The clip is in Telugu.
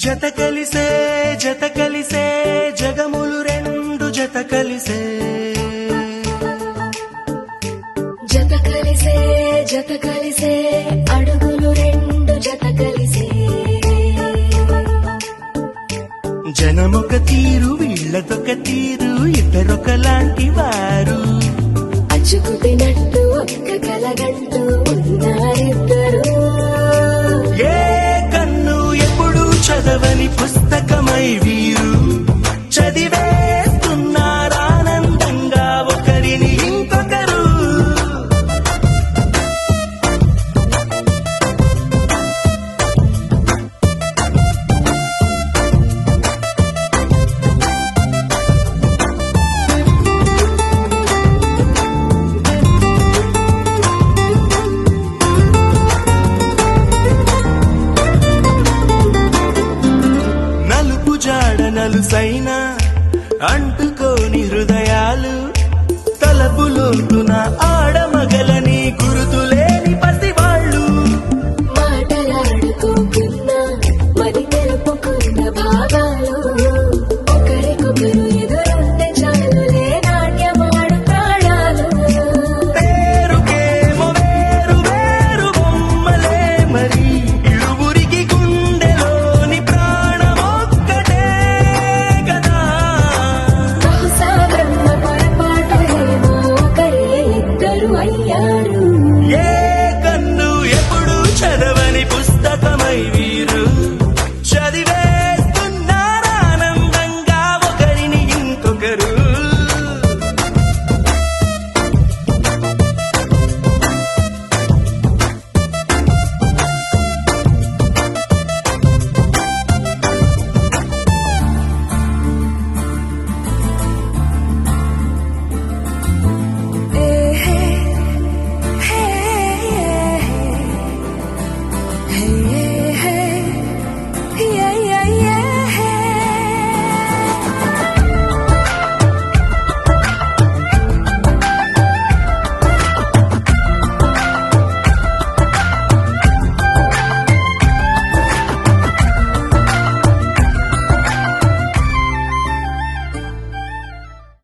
జత కలిసే జగములు రెండు జత కలిసే అడుగులు రెండు జత కలిసే జనమొక తీరు వీళ్ళదొక తీరు ఇద్దరొకలాంటి వారు అచ్చుకుతినట్టు ఒక్క కలగంటూ ఉన్నారిద్దరు ఏ కన్ను ఎప్పుడు చదవని పుస్తకమై వీరు చదివేస్తున్నారానందంగా ఒకరిని ఇంకొకరు. నలుసైన అంటుకోని హృదయాలు తలపులోతున ఆడమగలని గురుతులేని పసివాళ్ళు మాటలాడుకోకున్నా మరి తెలుపుకున్న భావాలు ఒకరికొకరు ఎదురుంటే చాలులే నాట్యమాడు ప్రాణాలు పేరుకేమో వేరు వేరు బొమ్మలే మరి ఇరువురికి గుండెలోని ప్రాణమొక్కటే కదా. బహుశా బ్రహ్మ పొరపాటు ఏమో ఒకరే ఇద్దరు అయ్యారు.